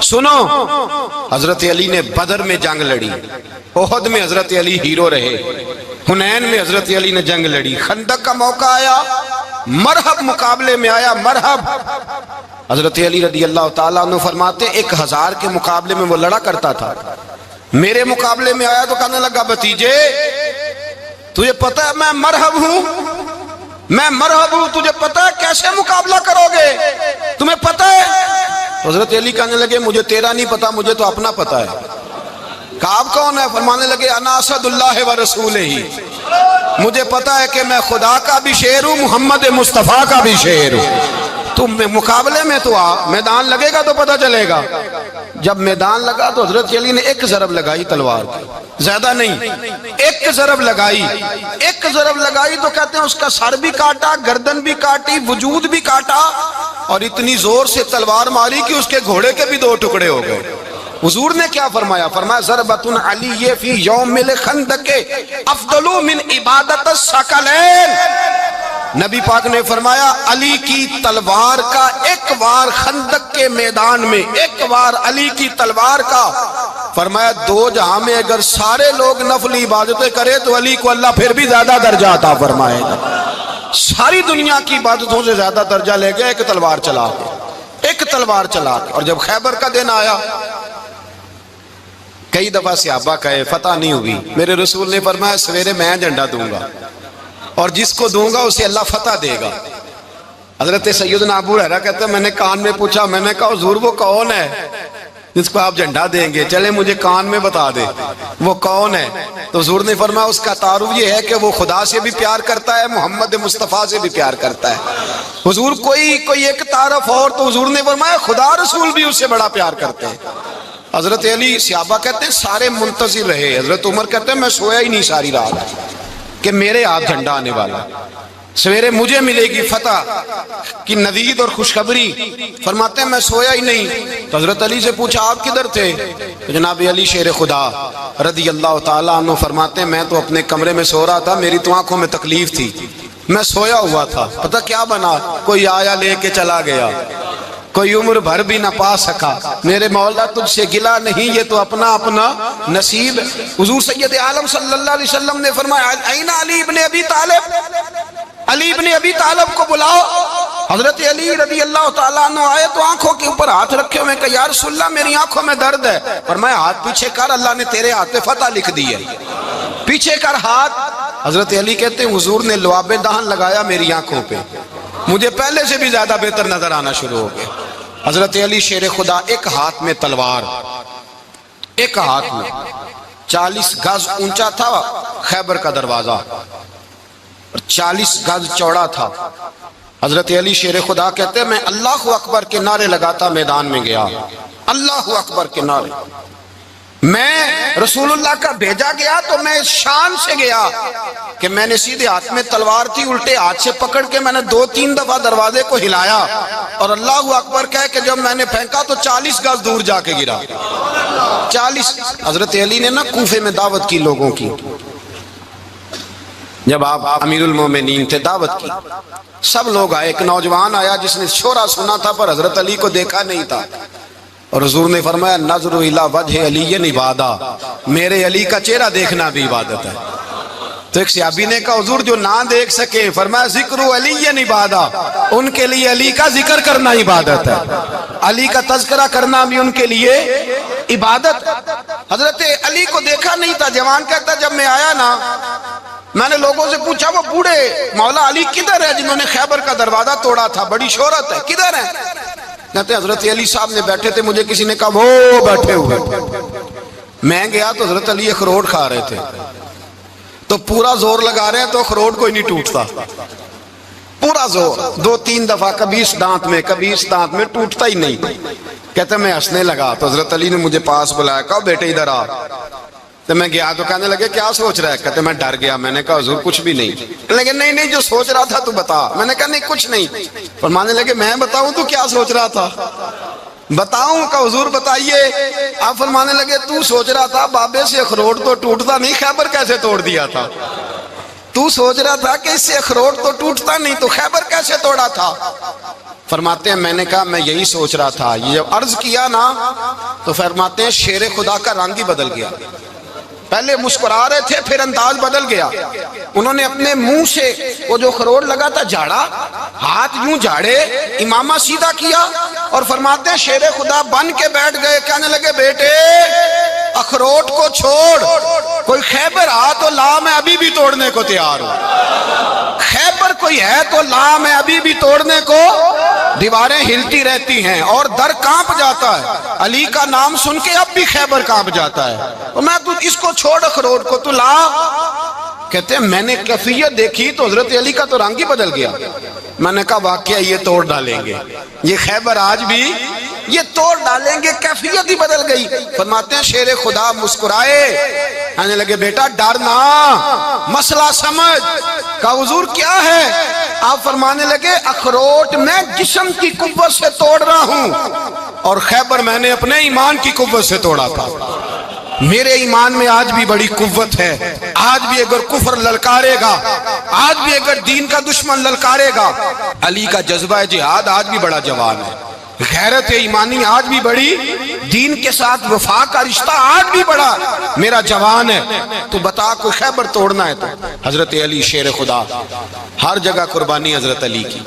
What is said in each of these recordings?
سنو، حضرت علی نے بدر میں جنگ لڑی، احد میں حضرت علی ہیرو رہے، حنین میں حضرت علی نے جنگ لڑی، خندق کا موقع آیا، مرحب مقابلے میں آیا، مرحب۔ حضرت علی رضی اللہ تعالیٰ عنہ فرماتے 1000 کے مقابلے میں وہ لڑا کرتا تھا، میرے مقابلے میں آیا تو کہنے لگا بھتیجے تجھے پتہ ہے میں مرحب ہوں، میں مرحب ہوں، تجھے پتہ ہے کیسے مقابلہ کرو گے، تمہیں پتہ ہے؟ حضرت علی کہنے لگے مجھے تیرا نہیں پتا، مجھے تو اپنا پتہ ہے۔ کعب کون ہے؟ فرمانے لگے انا اسد اللہ و رسولہ، مجھے پتا ہے کہ میں خدا کا بھی شیر ہوں، محمد مصطفیٰ کا بھی شیر ہوں۔ تم مقابلے میں تو آ، میدان لگے گا تو پتہ چلے گا۔ جب میدان لگا تو حضرت علی نے ایک ضرب لگائی تلوار کی، زیادہ نہیں، ایک ضرب لگائی، ایک ضرب لگائی تو کہتے ہیں اس کا سر بھی کاٹا، گردن بھی کاٹی، وجود بھی کاٹا، اور اتنی زور سے تلوار ماری کہ اس کے گھوڑے کے بھی 2 ٹکڑے ہو گئے۔ حضور نے کیا فرمایا؟ فرمایا ضربۃ علی فی یوم الخندق افضل من عبادت الثقلین۔ نبی پاک نے فرمایا علی کی تلوار کا ایک وار خندق کے میدان میں، ایک وار علی کی تلوار کا، فرمایا 2 جہاں میں اگر سارے لوگ نفل عبادتیں کرے تو علی کو اللہ پھر بھی زیادہ درجہ عطا فرمائے گا۔ ساری دنیا کی عبادتوں سے زیادہ درجہ لے گیا ایک تلوار چلا کے، ایک تلوار چلا کے۔ اور جب خیبر کا دن آیا، کئی دفعہ صحابہ کہے فتح نہیں ہوئی، میرے رسول نے فرمایا سویرے میں جھنڈا دوں گا اور جس کو دوں گا اسے اللہ فتح دے گا۔ حضرت سیدنا ابو ہریرہ کہتے ہیں میں نے کان میں پوچھا، میں نے کہا حضور وہ کون ہے جس کو آپ جھنڈا دیں گے؟ چلے مجھے کان میں بتا دے وہ کون ہے۔ تو حضور نے فرمایا اس کا تعارف یہ ہے کہ وہ خدا سے بھی پیار کرتا ہے، محمد مصطفیٰ سے بھی پیار کرتا ہے۔ حضور کوئی ایک تعارف اور، تو حضور نے فرمایا خدا رسول بھی اس سے بڑا پیار کرتے ہیں۔ حضرت علی، صحابہ کہتے ہیں سارے منتظر رہے، حضرت عمر کہتے ہیں میں سویا ہی نہیں ساری رات کہ میرے ہاتھ جھنڈا آنے والا، سویرے مجھے ملے گی فتح کی نوید اور خوشخبری۔ فرماتے ہیں میں سویا ہی نہیں۔ تو حضرت علی سے پوچھا آپ کدھر تھے؟ تو جناب علی شیر خدا رضی اللہ تعالیٰ عنہ فرماتے ہیں میں تو اپنے کمرے میں سو رہا تھا، میری تو آنکھوں میں تکلیف تھی، میں سویا ہوا تھا، پتہ کیا بنا، کوئی آیا لے کے چلا گیا، کوئی عمر بھر بھی نہ پا سکا، میرے مولا تجھ سے گلا نہیں، یہ تو اپنا اپنا نصیب۔ حضور سید عالم صلی اللہ علیہ وسلم نے فرمایا این علی ابن ابی طالب، علی ابن ابی طالب کو بلاؤ۔ حضرت علی رضی اللہ تعالیٰ عنہ آئے تو آنکھوں کے اوپر ہاتھ رکھے ہوئے کہ یا رسول اللہ میری آنکھوں میں درد ہے۔ فرمایا ہاتھ پیچھے کر، اللہ نے تیرے ہاتھ پہ فتح لکھ دی ہے، پیچھے کر ہاتھ۔ حضرت علی کہتے ہیں حضور نے لعاب دہن لگایا میری آنکھوں پہ، مجھے پہلے سے بھی زیادہ بہتر نظر آنا شروع ہو گیا۔ حضرت علی شیر خدا ایک ہاتھ میں تلوار، ایک ہاتھ میں 40 گز اونچا تھا خیبر کا دروازہ، 40 گز چوڑا تھا۔ حضرت علی شیر خدا کہتے ہیں میں اللہ اکبر کے نعرے لگاتا میدان میں گیا، اللہ اکبر کے نعرے۔ میں رسول اللہ کا بھیجا گیا تو میں شان سے گیا کہ میں نے سیدھے ہاتھ میں تلوار تھی، الٹے ہاتھ سے پکڑ کے میں نے 2-3 دفعہ دروازے کو ہلایا اور اللہ اکبر کہہ کہ جب میں نے پھینکا تو 40 گز دور جا کے گرا، 40۔ حضرت علی نے نا کوفے میں دعوت کی لوگوں کی، جب آپ امیر المومنین تھے دعوت کی، سب لوگ آئے، ایک نوجوان آیا جس نے شورا سنا تھا پر حضرت علی کو دیکھا نہیں تھا، اور حضور نے فرمایا نظر الی وجہ علی عبادت، میرے علی کا چہرہ دیکھنا بھی عبادت ہے۔ تو ایک صحابی نے کہا حضور جو نہ دیکھ سکے، فرمایا ذکر علی عبادت، ان کے لیے علی کا ذکر کرنا عبادت ہے، علی کا تذکرہ کرنا بھی ان کے لیے عبادت۔ حضرت علی کو دیکھا نہیں تھا، جوان کہتا جب میں آیا نا میں نے لوگوں سے پوچھا وہ بوڑھے مولا علی کدھر ہے جنہوں نے خیبر کا دروازہ توڑا تھا، بڑی شہرت ہے، کدھر ہے؟ کہتے ہیں حضرت علی صاحب نے بیٹھے تھے، مجھے کسی نے کہا وہ بیٹھے ہوئے۔ میں گیا تو حضرت علی اخروٹ کھا رہے تھے، تو پورا زور لگا رہے ہیں تو اخروٹ کوئی نہیں ٹوٹتا، پورا زور 2-3 دفعہ، کبھی اس دانت میں کبھی اس دانت میں، ٹوٹتا ہی نہیں۔ کہتے میں ہنسنے لگا تو حضرت علی نے مجھے پاس بلایا، کہا بیٹے ادھر آ۔ تو میں گیا تو کہنے لگے کیا سوچ رہا ہے؟ کہتے میں ڈر گیا، میں نے کہا حضور کچھ بھی نہیں۔ لیکن نہیں جو سوچ رہا تھا تو بتا۔ میں نے کہا نہیں کچھ نہیں۔ فرمانے لگے میں بتاؤں تو کیا سوچ رہا تھا؟ بتاؤں؟ کہ حضور بتائیے۔ آپ فرمانے لگے تو سوچ رہا تھا بابے سے اخروٹ تو ٹوٹتا نہیں، خیبر کیسے توڑ دیا تھا؟ تو سوچ رہا تھا کہ اس سے اخروٹ تو ٹوٹتا نہیں تو خیبر کیسے توڑا تھا؟ فرماتے ہیں میں نے کہا میں یہی سوچ رہا تھا. یہ جب عرض کیا نا تو فرماتے ہیں شیر خدا کا رنگ ہی بدل گیا. پہلے مسکرا رہے تھے پھر انداز بدل گیا. انہوں نے اپنے منہ سے وہ جو خروٹ لگا تھا جھاڑا, ہاتھ یوں جھاڑے, امامہ سیدھا کیا اور فرماتے ہیں شیر خدا بن کے بیٹھ گئے. کہنے لگے بیٹے اخروٹ کو چھوڑ, کوئی خیبر آ تو لا, میں ابھی بھی توڑنے کو تیار ہوں. خیبر کوئی ہے تو لا, میں ابھی بھی توڑنے کو. دیواریں ہلتی رہتی ہیں اور در کانپ جاتا ہے. علی کا نام سن کے اب بھی خیبر کانپ جاتا ہے. اور میں تو اس کو چھوڑ اخروٹ کو, تو لا. کہتے ہیں میں نے کیفیت دیکھی تو حضرت علی کا تو رنگ ہی بدل گیا. میں نے کہا واقعہ یہ توڑ ڈالیں گے, یہ خیبر آج بھی یہ توڑ ڈالیں گے, کیفیت ہی بدل گئی. فرماتے ہیں شیر خدا مسکرائے, کہنے لگے بیٹا ڈرنا, مسئلہ سمجھ. کہا حضور کیا ہے؟ آپ فرمانے لگے اخروٹ میں جسم کی قوت سے توڑ رہا ہوں اور خیبر میں نے اپنے ایمان کی قوت سے توڑا تھا. میرے ایمان میں آج بھی بڑی قوت ہے. آج بھی اگر کفر للکارے گا, آج بھی اگر دین کا دشمن للکارے گا, علی کا جذبہ جہاد آج بھی بڑا جوان ہے. غیرت ایمانی آج بھی بڑی, دین کے ساتھ وفا کا رشتہ آج بھی بڑا میرا جوان ہے. تو بتا کوئی خیبر توڑنا ہے تو حضرت علی شیر خدا, ہر جگہ قربانی حضرت علی کی.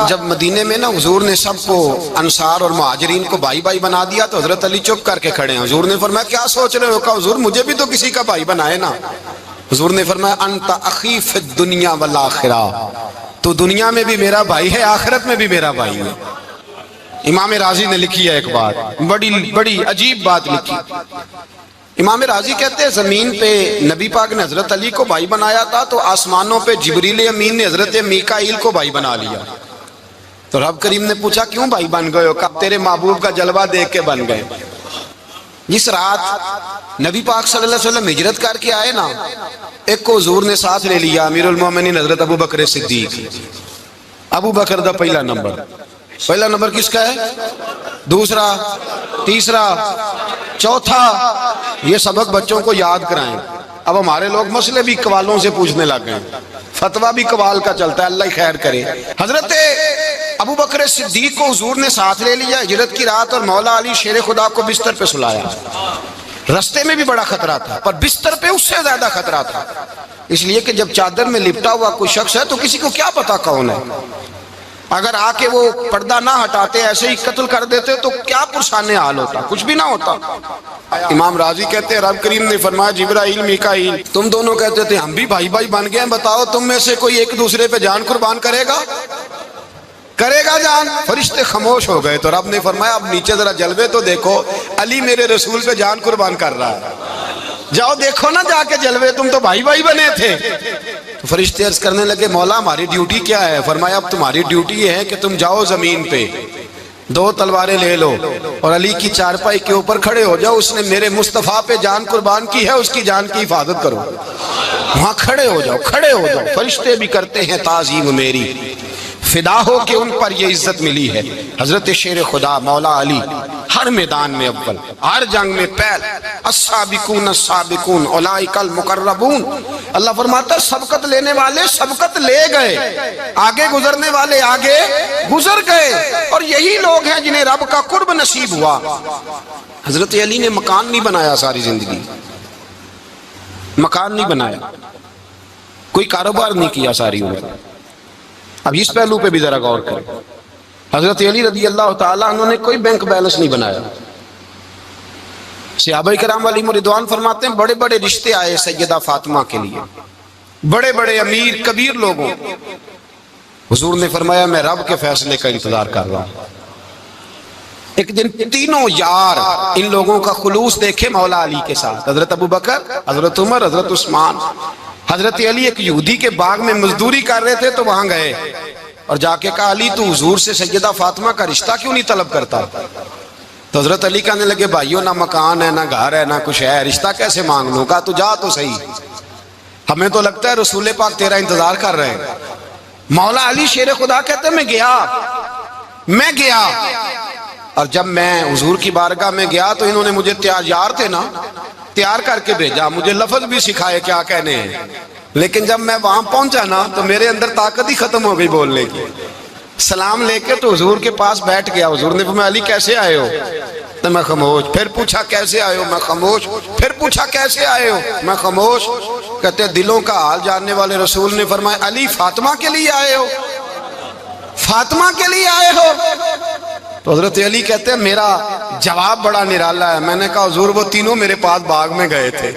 جب مدینے میں نا حضور نے سب کو انصار اور مہاجرین کو بھائی بھائی بنا دیا تو حضرت علی چپ کر کے کھڑے ہیں. حضور نے فرمایا کیا سوچ رہے ہو؟ کہا حضور مجھے بھی تو کسی کا بھائی بنائے نا. حضور نے فرمایا انت اخی فی الدنیا والآخرہ, تو دنیا میں بھی میرا بھائی ہے, آخرت میں بھی میرا بھائی ہے. امام راضی نے لکھی ہے ایک بات, بڑی عجیب بات لکھی. امام راضی کہتے ہیں زمین پہ نبی پاک نے حضرت علی کو بھائی بنایا تھا تو آسمانوں پہ جبریل امین نے حضرت میکائیل کو بھائی بنا لیا. تو رب کریم نے پوچھا کیوں بھائی بن گئے ہو؟ کہا تیرے محبوب کا جلوہ دیکھ کے بن گئے. جس رات نبی پاک صلی اللہ علیہ وسلم ہجرت کر کے آئے نا, ایک کو حضور نے ساتھ لے لیا, امیر المومنین حضرت ابو بکر صدیق. ابو بکر دا پہلا نمبر کس کا ہے؟ دوسرا, تیسرا, چوتھا. یہ سبق بچوں کو یاد کرائیں. اب ہمارے لوگ مسئلے بھی قوالوں سے پوچھنے لگ گئے, فتویٰ بھی قوال کا چلتا ہے, اللہ ہی خیر کرے. حضرت ابو بکر صدیق کو حضور نے ساتھ لے لیا ہجرت کی رات, اور مولا علی شیر خدا کو بستر پہ سلایا. رستے میں بھی بڑا خطرہ تھا پر بستر پہ اس سے زیادہ خطرہ تھا, اس لیے کہ جب چادر میں لپٹا ہوا کوئی شخص ہے تو کسی کو کیا پتا کون ہے. اگر آ کے وہ پردہ نہ ہٹاتے ایسے ہی قتل کر دیتے تو کیا پرسان حال ہوتا, کچھ بھی نہ ہوتا. امام راضی کہتے ہیں رب کریم نے فرمایا جبرائیل میکائیل تم دونوں کہتے تھے ہم بھی بھائی بھائی بن گئے ہیں, بتاؤ تم میں سے کوئی ایک دوسرے پہ جان قربان کرے گا جان؟ فرشتے خاموش ہو گئے. تو رب نے فرمایا اب نیچے ذرا جلوے تو دیکھو, علی میرے رسول پہ جان قربان کر رہا ہے, جاؤ دیکھو نا جا کے جلوے, تم تو بھائی بھائی بنے تھے. تو فرشتے عرض کرنے لگے مولا ہماری ڈیوٹی کیا ہے؟ فرمایا اب تمہاری ڈیوٹی یہ ہے کہ تم جاؤ زمین پہ 2 تلواریں لے لو اور علی کی چارپائی کے اوپر کھڑے ہو جاؤ, اس نے میرے مصطفیٰ پہ جان قربان کی ہے, اس کی جان کی حفاظت کرو. وہاں کھڑے ہو جاؤ. فرشتے بھی کرتے ہیں تعظیم میری, فدا ہو کہ ان پر یہ عزت ملی ہے. حضرت شیر خدا مولا علی ہر میدان میں اول, ہر جنگ میں پہل. السابقون السابقون اولئک المقربون. اللہ فرماتا ہے سبقت لینے والے سبقت لے گئے, آگے گزرنے والے آگے گزر گئے, اور یہی لوگ ہیں جنہیں رب کا قرب نصیب ہوا. حضرت علی نے مکان نہیں بنایا ساری زندگی, مکان نہیں بنایا, کوئی کاروبار نہیں کیا ساری عمر. اب اس پہلو پہ بھی ذرا غور کریں. حضرت علی رضی اللہ تعالیٰ عنہ نے کوئی بینک بیلنس نہیں بنایا. صحابہ کرام علیہم رضوان فرماتے ہیں بڑے بڑے رشتے آئے سیدہ فاطمہ کے لیے, بڑے بڑے امیر کبیر لوگوں. حضور نے فرمایا میں رب کے فیصلے کا انتظار کر رہا ہوں. ایک دن تینوں یار ان لوگوں کا خلوص دیکھے مولا علی کے ساتھ, حضرت ابو بکر, حضرت عمر, حضرت عثمان. حضرت علی ایک یہودی کے باغ میں مزدوری کر رہے تھے تو وہاں گئے اور جا کے کہا علی تو حضور سے سیدہ فاطمہ کا رشتہ کیوں نہیں طلب کرتا؟ تو حضرت علی کہنے لگے بھائیو نہ مکان ہے نہ گھر ہے نہ کچھ ہے, رشتہ کیسے مانگ لوں؟ کہا تو جا تو صحیح, ہمیں تو لگتا ہے رسول پاک تیرا انتظار کر رہے ہیں. مولا علی شیر خدا کہتے میں گیا اور جب میں حضور کی بارگاہ میں گیا تو انہوں نے مجھے تیار تھے نا, تیار کر کے بھیجا, مجھے لفظ بھی سکھائے کیا کہنے ہیں, لیکن جب میں وہاں پہنچا نا تو میرے اندر طاقت ہی ختم ہو گئی بولنے کی. سلام لے کے تو حضور کے پاس بیٹھ گیا. حضور نے فرمایا علی کیسے آئے ہو؟ تو میں خاموش. پھر پوچھا کیسے آئے ہو؟ میں خاموش. پھر پوچھا کیسے آئے ہو؟ میں خاموش. کہتے ہیں دلوں کا حال جاننے والے رسول نے فرمایا علی فاطمہ کے لیے آئے ہو؟ فاطمہ کے لیے آئے ہو؟ تو حضرت علی کہتے ہیں میرا جواب بڑا نرالا ہے. میں نے کہا حضور وہ تینوں میرے پاس باغ میں گئے تھے,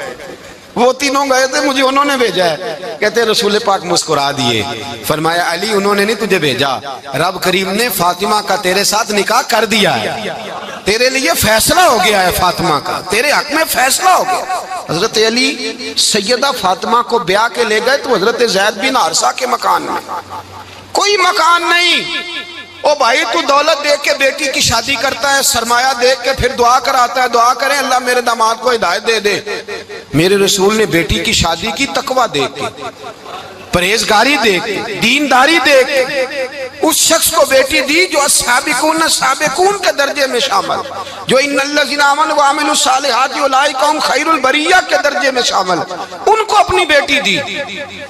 وہ تینوں گئے تھے, مجھے انہوں نے بھیجا ہے. کہتے ہیں رسول پاک مسکرا دیے, فرمایا علی انہوں نے نہیں تجھے بھیجا, رب کریم نے فاطمہ کا تیرے ساتھ نکاح کر دیا ہے, تیرے لیے فیصلہ ہو گیا ہے فاطمہ کا, تیرے حق میں فیصلہ ہو گیا. حضرت علی سیدہ فاطمہ کو بیاہ کے لے گئے تو حضرت زید بن حارثہ کے مکان میں, کوئی مکان نہیں. او بھائی تو دولت دیکھ کے بیٹی کی شادی کرتا ہے, سرمایہ دیکھ کے پھر دعا کراتا ہے, دعا کریں اللہ میرے داماد کو ہدایت دے دے. میرے رسول نے بیٹی کی شادی کی تقوی دیکھ کے, پرہیزگاری دیکھ کے, دینداری دیکھ کے اس شخص کو بیٹی دی جو السابقون السابقون کے درجے میں شامل, جو ان الذین آمنوا وعملوا الصالحات اولئک هم خیر البریہ کے درجے میں شامل, ان کو اپنی بیٹی دی.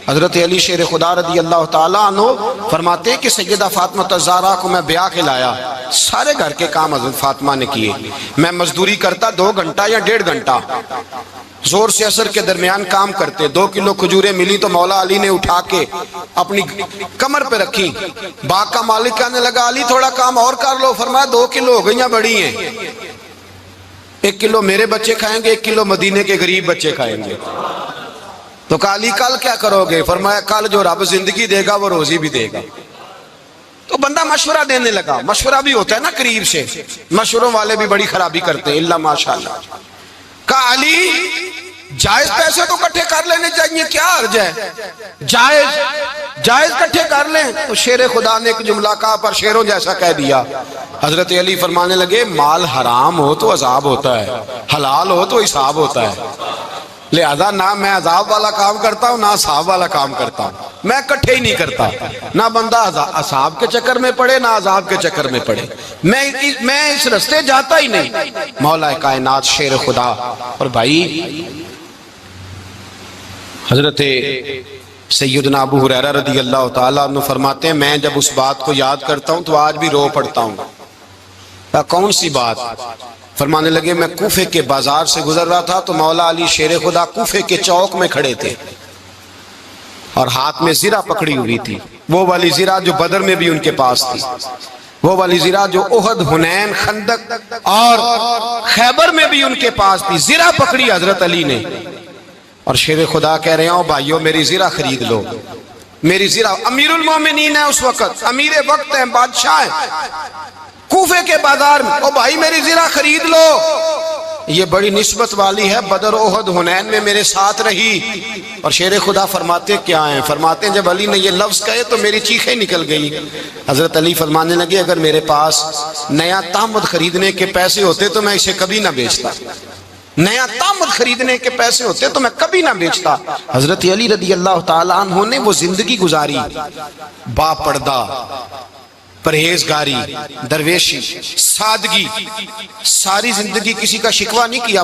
حضرت علی شیر خدا رضی اللہ تعالیٰ عنہ فرماتے کہ سیدہ فاطمہ الزہرا کو میں بیاہ کے لایا, سارے گھر کے کام حضرت فاطمہ نے کیے. میں مزدوری کرتا 2 گھنٹہ یا 1.5 گھنٹہ, زور سے عصر کے درمیان کام کرتے. 2 کلو کھجوریں ملی تو مولا علی نے اٹھا کے اپنی کمر پہ رکھی. باغ کا مالک کہنے لگا علی تھوڑا کام اور کر لو. فرمایا 2 کلو ہو گئیاں بڑی ہیں, 1 کلو میرے بچے کھائیں گے, 1 کلو مدینے کے غریب بچے کھائیں گے. تو کہا علی کل کیا کرو گے؟ فرمایا کل جو رب زندگی دے گا وہ روزی بھی دے گا. تو بندہ مشورہ دینے لگا. مشورہ بھی ہوتا ہے نا قریب سے, مشوروں والے بھی بڑی خرابی کرتے ہیں اللہ ماشاءاللہ. کہا علی جائز پیسے تو کٹھے کر لینے چاہیے, کیا حرج ہے, جائز کٹھے کر لیں. تو شیر خدا نے ایک جملہ کہا پر شیروں جیسا کہہ دیا. حضرت علی فرمانے لگے مال حرام ہو تو عذاب ہوتا ہے, حلال ہو تو حساب ہوتا ہے. لہذا نہ میں عذاب والا کام کرتا ہوں نہ حساب والا کام کرتا ہوں, میں کٹھے ہی نہیں کرتا. نہ بندہ حساب کے چکر میں پڑے نہ عذاب کے چکر میں پڑے, میں اس رستے جاتا ہی نہیں. مولا کائنات شیر خدا. اور بھائی حضرت سیدنا ابو ہریرہ رضی اللہ تعالیٰ عنہ فرماتے ہیں میں جب اس بات کو یاد کرتا ہوں تو آج بھی رو پڑتا ہوں. کون سی بات؟ فرمانے لگے میں کوفے کے بازار سے گزر رہا تھا تو مولا علی شیر خدا کوفے کے چوک میں کھڑے تھے اور ہاتھ میں زرہ پکڑی ہوئی تھی, وہ والی زرہ جو بدر میں بھی ان کے پاس تھی, وہ والی زرہ جو احد, حنین, خندق اور خیبر میں بھی ان کے پاس تھی. زرہ پکڑی حضرت علی نے اور شیر خدا کہہ رہے ہیں بھائیو میری زرہ خرید لو. میری زرہ, امیر المومنین ہے اس وقت, امیر وقت ہیں, بادشاہ ہیں کوفے کے بازار میں, او بھائی میری زرہ خرید لو. یہ بڑی نسبت والی ہے, بدر احد حنین میں میرے ساتھ رہی. اور شیر خدا فرماتے کیا ہیں؟ فرماتے ہیں جب علی نے یہ لفظ کہے تو میری چیخیں نکل گئی. حضرت علی فرمانے لگے اگر میرے پاس نیا تامد خریدنے کے پیسے ہوتے تو میں اسے کبھی نہ بیچتا, نیا تامد خریدنے کے پیسے ہوتے تو میں کبھی نہ بیچتا. حضرت علی رضی اللہ تعالیٰ عنہ نے وہ زندگی گزاری, با پردہ, پرہیزگاری, درویشی, سادگی, ساری زندگی کسی کا شکوہ نہیں کیا.